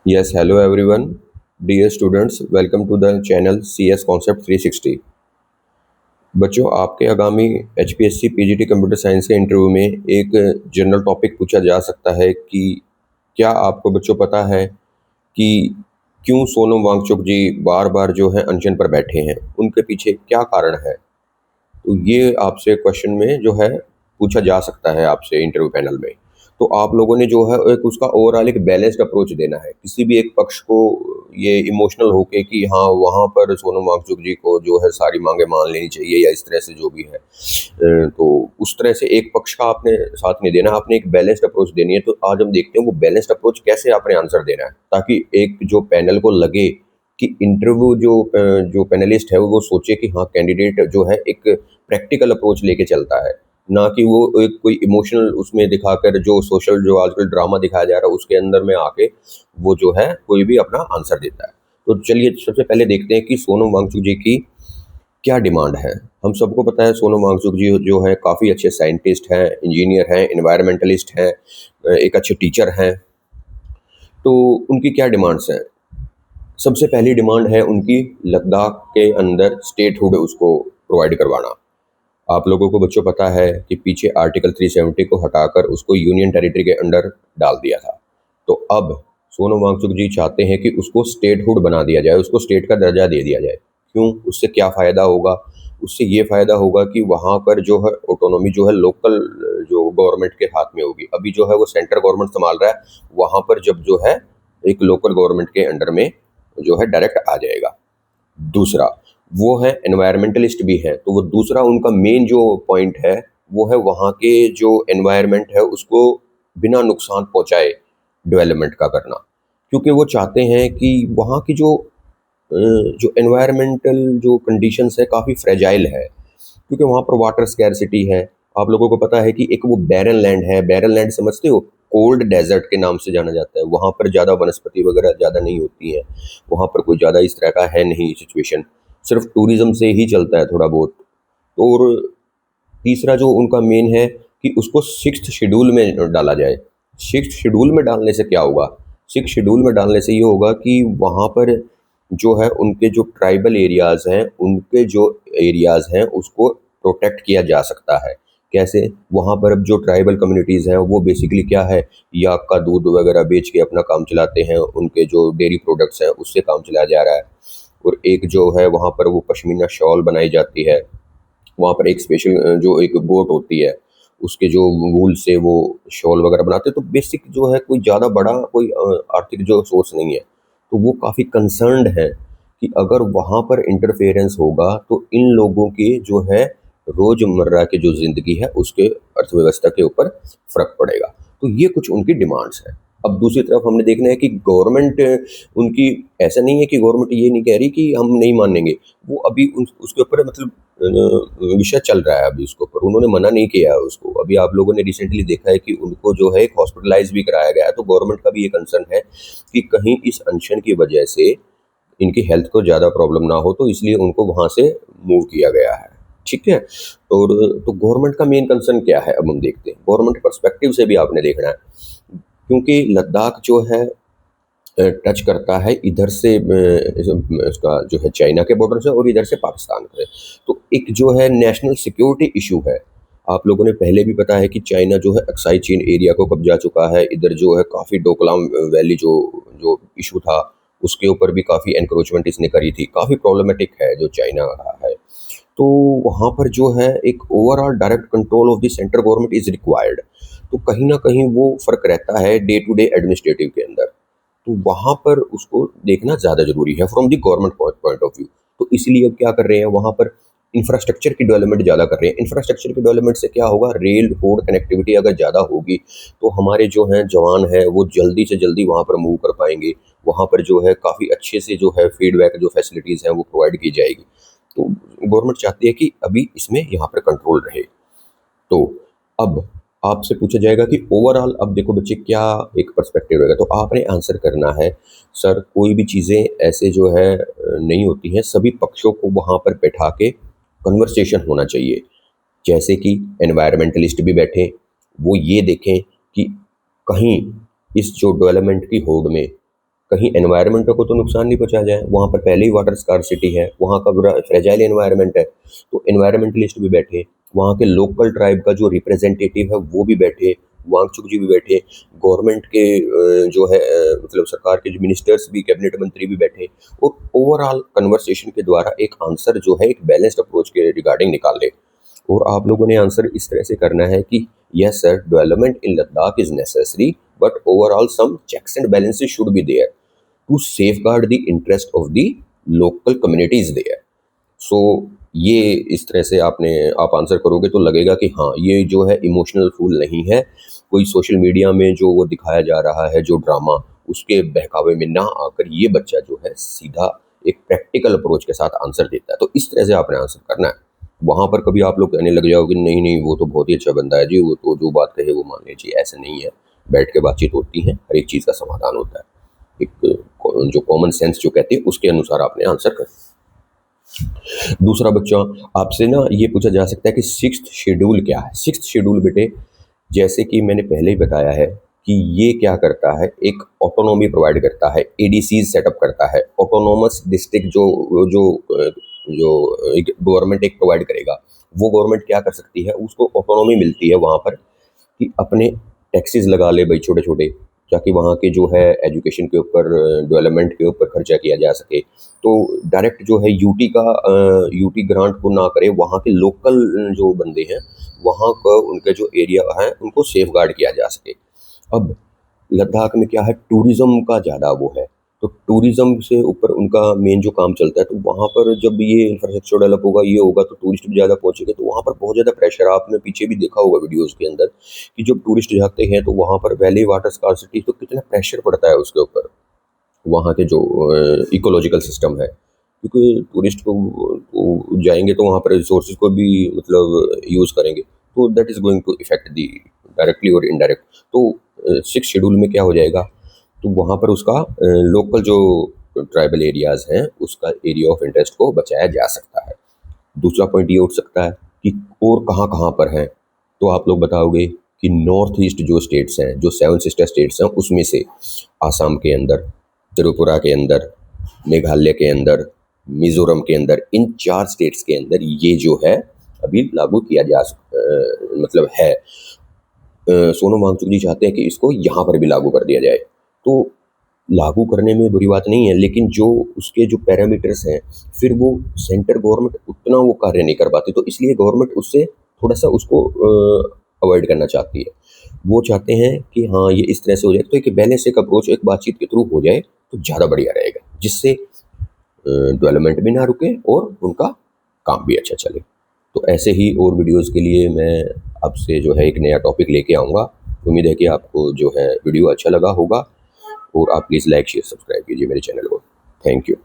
Yes, hello everyone. Dear students, welcome to the channel CS Concept 360। बच्चों, आपके आगामी HPSC PGT computer science के interview में एक जनरल टॉपिक पूछा जा सकता है कि क्या आपको बच्चों पता है कि क्यों सोनम वांगचुक जी बार बार जो है अनशन पर बैठे हैं, उनके पीछे क्या कारण है। तो ये आपसे क्वेश्चन में जो है पूछा जा सकता है आपसे इंटरव्यू पैनल में। तो आप लोगों ने जो है एक उसका ओवरऑल एक बैलेंस्ड अप्रोच देना है। किसी भी एक पक्ष को ये इमोशनल होके कि हाँ, वहाँ पर सोनम वांगचुक जी को जो है सारी मांगे मान लेनी चाहिए या इस तरह से जो भी है, तो उस तरह से एक पक्ष का आपने साथ नहीं देना, आपने एक बैलेंस्ड अप्रोच देनी है। तो आज हम देखते हैं वो बैलेंस्ड अप्रोच कैसे आपने आंसर देना है, ताकि एक जो पैनल को लगे कि इंटरव्यू जो पैनलिस्ट है वो सोचे कि हाँ, कैंडिडेट जो है एक प्रैक्टिकल अप्रोच लेके चलता है, ना कि वो एक कोई इमोशनल उसमें दिखाकर जो सोशल जो आजकल ड्रामा दिखाया जा रहा है उसके अंदर में आके वो जो है कोई भी अपना आंसर देता है। तो चलिए सबसे पहले देखते हैं कि सोनम वांगचुक जी की क्या डिमांड है। हम सबको पता है सोनम वांगचुक जी जो है काफ़ी अच्छे साइंटिस्ट हैं, इंजीनियर हैं, एनवायरमेंटलिस्ट हैं, एक अच्छे टीचर हैं। तो उनकी क्या डिमांड्स हैं? सबसे पहली डिमांड है उनकी लद्दाख के अंदर स्टेटहुड उसको प्रोवाइड करवाना। आप लोगों को बच्चों पता है कि पीछे आर्टिकल 370 को हटाकर उसको यूनियन टेरिटरी के अंडर डाल दिया था। तो अब सोनम वांगचुक जी चाहते हैं कि उसको स्टेटहुड बना दिया जाए, उसको स्टेट का दर्जा दे दिया जाए। क्यों? उससे क्या फ़ायदा होगा? उससे ये फ़ायदा होगा कि वहाँ पर जो है ऑटोनॉमी जो है लोकल जो गवर्नमेंट के हाथ में होगी। अभी जो है वो सेंट्रल गवर्नमेंट संभाल रहा है, वहाँ पर जब जो है एक लोकल गवर्नमेंट के अंडर में जो है डायरेक्ट आ जाएगा। दूसरा, वो है एनवायरमेंटलिस्ट भी हैं, तो वो दूसरा उनका मेन जो पॉइंट है वो है वहाँ के जो एनवायरनमेंट है उसको बिना नुकसान पहुँचाए डेवलपमेंट का करना। क्योंकि वो चाहते हैं कि वहाँ की जो एनवायरमेंटल जो कंडीशंस है काफ़ी फ्रेजाइल है, क्योंकि वहाँ पर वाटर स्कैरसिटी है। आप लोगों को पता है कि एक वो बैरन लैंड है, बैरन लैंड समझते हो? कोल्ड डेजर्ट के नाम से जाना जाता है। वहाँ पर ज़्यादा वनस्पति वगैरह ज़्यादा नहीं होती हैं, वहाँ पर कोई ज़्यादा इस तरह का है नहीं सिचुएशन, सिर्फ टूरिज़्म से ही चलता है थोड़ा बहुत। और तीसरा जो उनका मेन है कि उसको सिक्स्थ शेड्यूल में डाला जाए। सिक्स्थ शेड्यूल में डालने से क्या होगा? सिक्स्थ शेड्यूल में डालने से ये होगा कि वहाँ पर जो है उनके जो ट्राइबल एरियाज़ हैं, उनके जो एरियाज़ हैं उसको प्रोटेक्ट किया जा सकता है। कैसे? वहाँ पर अब जो ट्राइबल कम्युनिटीज़ हैं वो बेसिकली क्या है, याक का दूध वगैरह बेच के अपना काम चलाते हैं, उनके जो डेयरी प्रोडक्ट्स हैं उससे काम चलाया जा रहा है। और एक जो है वहाँ पर वो पश्मीना शॉल बनाई जाती है। वहाँ पर एक स्पेशल जो एक गोट होती है, उसके जो वूल से वो शॉल वगैरह बनाते हैं। तो बेसिक जो है कोई ज़्यादा बड़ा कोई आर्थिक जो सोर्स नहीं है। तो वो काफ़ी कंसर्न्ड हैं कि अगर वहाँ पर इंटरफेरेंस होगा तो इन लोगों की जो है रोज़मर्रा की जो ज़िंदगी है उसके अर्थव्यवस्था के ऊपर फ़र्क पड़ेगा। तो ये कुछ उनकी डिमांड्स हैं। अब दूसरी तरफ हमने देखना है कि गवर्नमेंट उनकी, ऐसा नहीं है कि गवर्नमेंट ये नहीं कह रही कि हम नहीं मानेंगे। वो अभी उसके ऊपर मतलब विषय चल रहा है अभी उसके ऊपर, उन्होंने मना नहीं किया है उसको। अभी आप लोगों ने रिसेंटली देखा है कि उनको जो है एक हॉस्पिटलाइज भी कराया गया है। तो गवर्नमेंट का भी ये कंसर्न है कि कहीं इस अनशन की वजह से इनकी हेल्थ को ज़्यादा प्रॉब्लम ना हो, तो इसलिए उनको वहाँ से मूव किया गया है। ठीक है? और तो गवर्नमेंट का मेन कंसर्न क्या है अब हम देखते हैं। गवर्नमेंट पर्सपेक्टिव से भी आपने देखना है, क्योंकि लद्दाख जो है टच करता है इधर से इसका जो है चाइना के बॉर्डर से और इधर से पाकिस्तान से। तो एक जो है नेशनल सिक्योरिटी इशू है। आप लोगों ने पहले भी पता है कि चाइना जो है अक्साई चीन एरिया को कब्जा चुका है। इधर जो है काफ़ी डोकलाम वैली जो जो इशू था उसके ऊपर भी काफ़ी एनक्रोचमेंट इसने करी थी। काफ़ी प्रॉब्लमेटिक है जो चाइना रहा है। तो वहाँ पर जो है एक overall direct control of the central government is required. तो कहीं न कहीं वो फ़र्क रहता है डे टू डे एडमिनिस्ट्रेटिव के अंदर। तो वहाँ पर उसको देखना ज़्यादा ज़रूरी है from the government point of view. तो इसलिए अब क्या कर रहे हैं, वहाँ पर इंफ्रास्ट्रक्चर की डेवलपमेंट ज़्यादा कर रहे हैं। इंफ्रास्ट्रक्चर की डेवलपमेंट से क्या होगा, रेल रोड कनेक्टिविटी अगर ज़्यादा होगी तो हमारे जो हैं जवान हैं वो जल्दी से जल्दी वहाँ पर मूव कर पाएंगे। वहाँ पर जो है काफ़ी अच्छे से जो है फीडबैक जो फैसिलिटीज़ हैं वो प्रोवाइड की जाएगी। तो गवर्नमेंट चाहती है कि अभी इसमें यहाँ पर कंट्रोल रहे। तो अब आपसे पूछा जाएगा कि ओवरऑल अब देखो बच्चे क्या एक पर्सपेक्टिव रहेगा, तो आपने आंसर करना है सर कोई भी चीज़ें ऐसे जो है नहीं होती हैं, सभी पक्षों को वहाँ पर बैठा के कन्वर्सेशन होना चाहिए। जैसे कि एनवायरमेंटलिस्ट भी बैठें, वो ये देखें कि कहीं इस जो डेवलपमेंट की होड़ में कहीं एनवायरनमेंट को तो नुकसान नहीं पहुंचा जाए, वहाँ पर पहले ही वाटर स्कार्सिटी है, वहाँ का पूरा फ्रेजाइल एनवायरनमेंट है, तो एनवायरमेंटलिस्ट भी बैठे, वहाँ के लोकल ट्राइब का जो रिप्रेजेंटेटिव है वो भी बैठे, वांगचुक जी भी बैठे, गवर्नमेंट के जो है मतलब सरकार के जो मिनिस्टर्स भी, कैबिनेट मंत्री भी बैठे, और ओवरऑल कन्वर्सेशन के द्वारा एक आंसर जो है एक बैलेंस्ड अप्रोच के रिगार्डिंग निकाले। और आप लोगों ने आंसर इस तरह से करना है कि yes sir, development in Ladakh is necessary, but overall some checks and balances should be there to safeguard the interest of the local communities there. So ये इस तरह से आप आंसर करोगे तो लगेगा कि हाँ, ये जो है इमोशनल फूल नहीं है, कोई सोशल मीडिया में जो वो दिखाया जा रहा है जो ड्रामा, उसके बहकावे में ना आकर ये बच्चा जो है सीधा एक प्रैक्टिकल अप्रोच के साथ आंसर देता है। तो इस तरह से आपने आंसर करना है। वहाँ पर कभी आप लोग कहने लग जाओगे नहीं नहीं वो तो बहुत ही अच्छा बंदा है जी, वो तो जो बात कहे वो मान लीजिए, ऐसा नहीं है। बैठ के बातचीत होती है, हर एक चीज़ का समाधान होता है, एक जो कॉमन सेंस जो कहती है उसके अनुसार आपने आंसर कर। दूसरा बच्चा, आपसे ना ये पूछा जा सकता है कि सिक्स्थ शेड्यूल क्या है। सिक्स्थ शेड्यूल बेटे, जैसे कि मैंने पहले ही बताया है कि ये क्या करता है, एक ऑटोनॉमी प्रोवाइड करता है, एडीसी सेटअप करता है, ऑटोनोमस डिस्ट्रिक्ट जो जो जो एक गवर्नमेंट एक प्रोवाइड करेगा, वो गवर्नमेंट क्या कर सकती है, उसको ऑटोनॉमी मिलती है वहाँ पर कि अपने टैक्सेस लगा ले भाई छोटे छोटे, ताकि वहाँ के जो है एजुकेशन के ऊपर, डेवलपमेंट के ऊपर खर्चा किया जा सके। तो डायरेक्ट जो है यूटी ग्रांट को ना करे, वहाँ के लोकल जो बंदे हैं वहाँ का उनका जो एरिया है उनको सेफ गार्ड किया जा सके। अब लद्दाख में क्या है, टूरिज़्म का ज़्यादा वो है, तो टूरिज़्म से ऊपर उनका मेन जो काम चलता है। तो वहाँ पर जब ये इंफ्रास्ट्रक्चर डेवलप होगा, ये होगा, तो टूरिस्ट भी ज़्यादा पहुँचेंगे, तो वहाँ पर बहुत ज़्यादा प्रेशर, आपने पीछे भी देखा होगा वीडियोज़ के अंदर कि जब टूरिस्ट जाते हैं तो वहाँ पर पहले ही वाटर स्कार्सिटी, तो कितना प्रेशर पड़ता है उसके ऊपर, वहाँ के जो इकोलॉजिकल सिस्टम है, क्योंकि टूरिस्ट को जाएंगे तो वहाँ पर रिसोर्सेज को भी मतलब यूज़ करेंगे, तो that is going to effect the directly और इनडायरेक्ट। तो सिक्स शेड्यूल में क्या हो जाएगा, तो वहाँ पर उसका लोकल जो ट्राइबल एरियाज़ हैं उसका एरिया ऑफ इंटरेस्ट को बचाया जा सकता है। दूसरा पॉइंट ये उठ सकता है कि और कहाँ कहाँ पर हैं, तो आप लोग बताओगे कि नॉर्थ ईस्ट जो स्टेट्स हैं, जो सेवन सिस्टर स्टेट्स हैं, उसमें से आसाम के अंदर, त्रिपुरा के अंदर, मेघालय के अंदर, मिज़ोरम के अंदर, इन 4 स्टेट्स के अंदर ये जो है अभी लागू किया मतलब है। सोनम वांगचुक जी चाहते हैं कि इसको यहाँ पर भी लागू कर दिया जाए। तो लागू करने में बुरी बात नहीं है, लेकिन जो उसके जो पैरामीटर्स हैं, फिर वो सेंटर गवर्नमेंट उतना वो कार्य नहीं कर पाती, तो इसलिए गवर्नमेंट उससे थोड़ा सा उसको अवॉइड करना चाहती है। वो चाहते हैं कि हाँ, ये इस तरह से हो जाए, तो एक बैलेंस एक अप्रोच एक बातचीत के थ्रू हो जाए तो ज़्यादा बढ़िया रहेगा, जिससे डेवलपमेंट भी ना रुके और उनका काम भी अच्छा चले। तो ऐसे ही और वीडियोस के लिए मैं आपसे जो है एक नया टॉपिक लेके आऊँगा। उम्मीद है कि आपको जो है वीडियो अच्छा लगा होगा, और आप प्लीज़ लाइक शेयर सब्सक्राइब कीजिए मेरे चैनल को। Thank you.